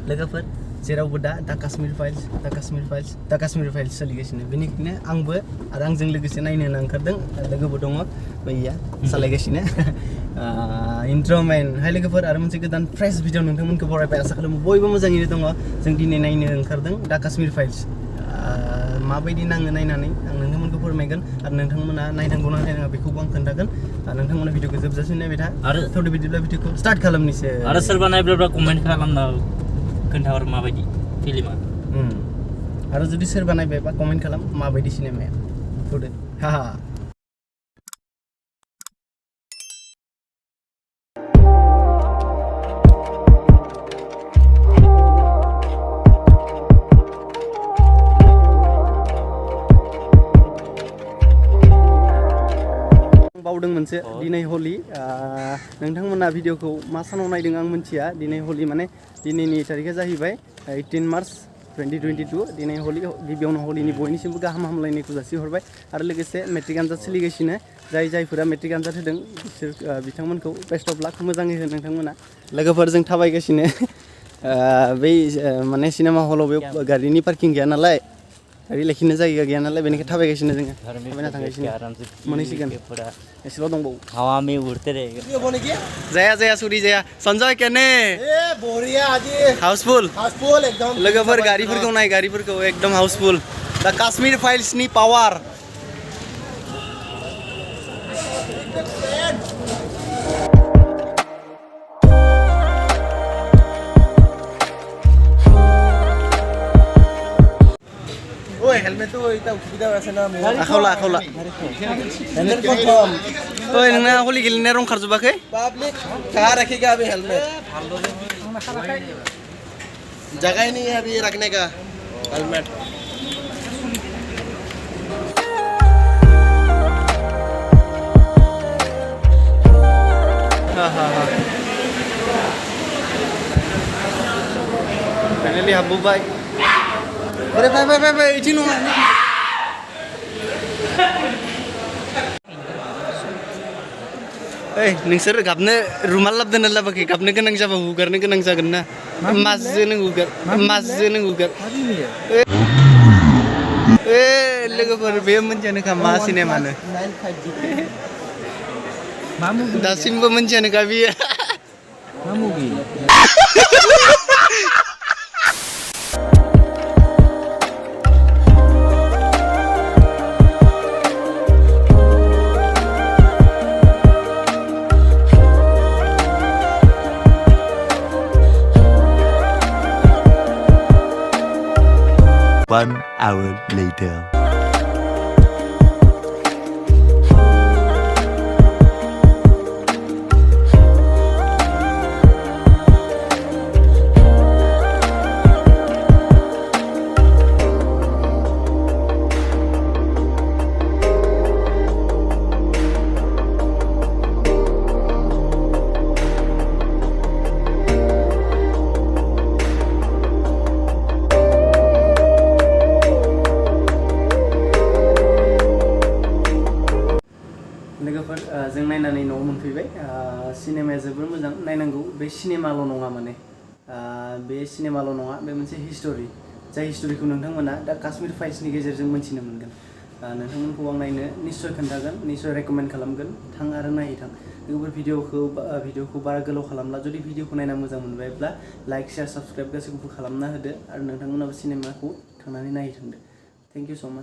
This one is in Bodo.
लोगोफोर जेरावबो दा काश्मीर फाइल्स सोलिगासिनो बेनिखायनो आंबो आरो आंजों लोगोसे नायनो ओंखारदों लोगोबो दङ बैया सालायगासिनो इन्ट्र'मेन हाय लोगोफोर आरो मोनसे गोदान फ्रेश भिडिअ नोंथांमोनखौ बरायबाय आसा खालामो बयबो मोजाङैनो दङ जों दिनै नायनो ओंखारदों दा काश्मीर फाइल्स माबायदि नाङो नायनानै आं नोंथांमोनखौ फोरमायगोन आरो नोंथांमोना नायनांगौ ना नायनाङा बेखौबो आं खोन्थागोन नोंथांमोना भिडिअखौ जोबजासिम नायबाय था आरो थौदो बिदिब्ला भिडिअखौ स्टार्ट खालामनोसै आरो सोरबा नायब्ला कमेन्ट खालामना खोन्थाहर माबायदि फिल्मा आरो जुदि सोरबा नायबायबा कमेन्ट खालाम माबायदि सिनेमाया थौदो हाहा बावदों मोनसे दिनै हलि नोंथांमोना भिडिअखौ मा सानाव नायदों आं मिथिया दिनै हलि माने दिनैनि तारिखा जाहैबाय 18 मार्च 2022 दिनै हलि गिबियावनो हलिनि बयनिसिमबो गाहाम हामलायनायखौ जासिहरबाय आरो लोगोसे मेट्रिक आनजाद सोलिगासिनो जायफोरा मेट्रिक आनजाद होदों बिसोर बिथांमोनखौ बेस्ट अफ लाक मोजाङै हो नोंथांमोना लोगोफोर जों थाबायगासिनो बै माने सिनेमा हलाव बे गारिनि पार्किं गैया नालाय गारि लाखिनो जायगा गैया नालाय बेनिखायनो थाबायगासिनो जोङो थाबायना थांगासिनो मोनहैसिगोन एसेल' दंबावो हवा में उड़ते रहेगा जाया सुरी जाया सन्जय केने बढ़िया आज हाउसफुल एकदम लोगोफोर गारिफोरखौ नाय गारिफोरखौ एकदम हाउसफुल दा काश्मीर फाइल्सनि पावार हेलमेट तो इतना सुविधा वैसे ना आखावला हेलमेट कन्फर्म ओइ नोंना हलि गेलेनाया रं खारजोबाखै पब्लिक कहाँ रखेगा अभी हेलमेट जगह ही नहीं है अभी रखने का हेलमेट फाइनली हाबबोबाय अरे भाई इदि नङा ओइ नोंसोर गाबनो रुमाल लाबोदोंना लाबोआखै गाबनो गोनां जाबा हुगारनो गोनां जागोन ना माजो नों हुगार ए लोगोफोर बे मोनथियानोखा मा सिनेमानो दासिमबो मोनथियानोखा बियो मा मुभि One hour later. लोगोफोर जों नायनानै न'आव मोनफैबाय सिनेमाया जोबोर मोजां नायनांगौ बे सिनेमाल' नङा माने बे सिनेमाल' नङा बे मोनसे हिस्टरि जाय हिस्टरिखौ नोंथांमोना दा काश्मीर फाइल्सनि गेजेरजों मोनथिनो मोनगोन नोंथांमोनखौ आं नायनो निस्सय खोन्थागोन निस्सय रेकमेन्ड खालामगोन थां आरो नायहै लोगोफोर भिडिअखौ बारा गोलाव खालामला जुदि भिडिअखौ नायना मोजां मोनबायब्ला लाइक शेयार साबस्क्राइब गासैखौबो खालामना होदो आरो नोंथांमोनाबो सिनेमाखौ थांनानै नायहैथोंदो थेंक इउ स' माच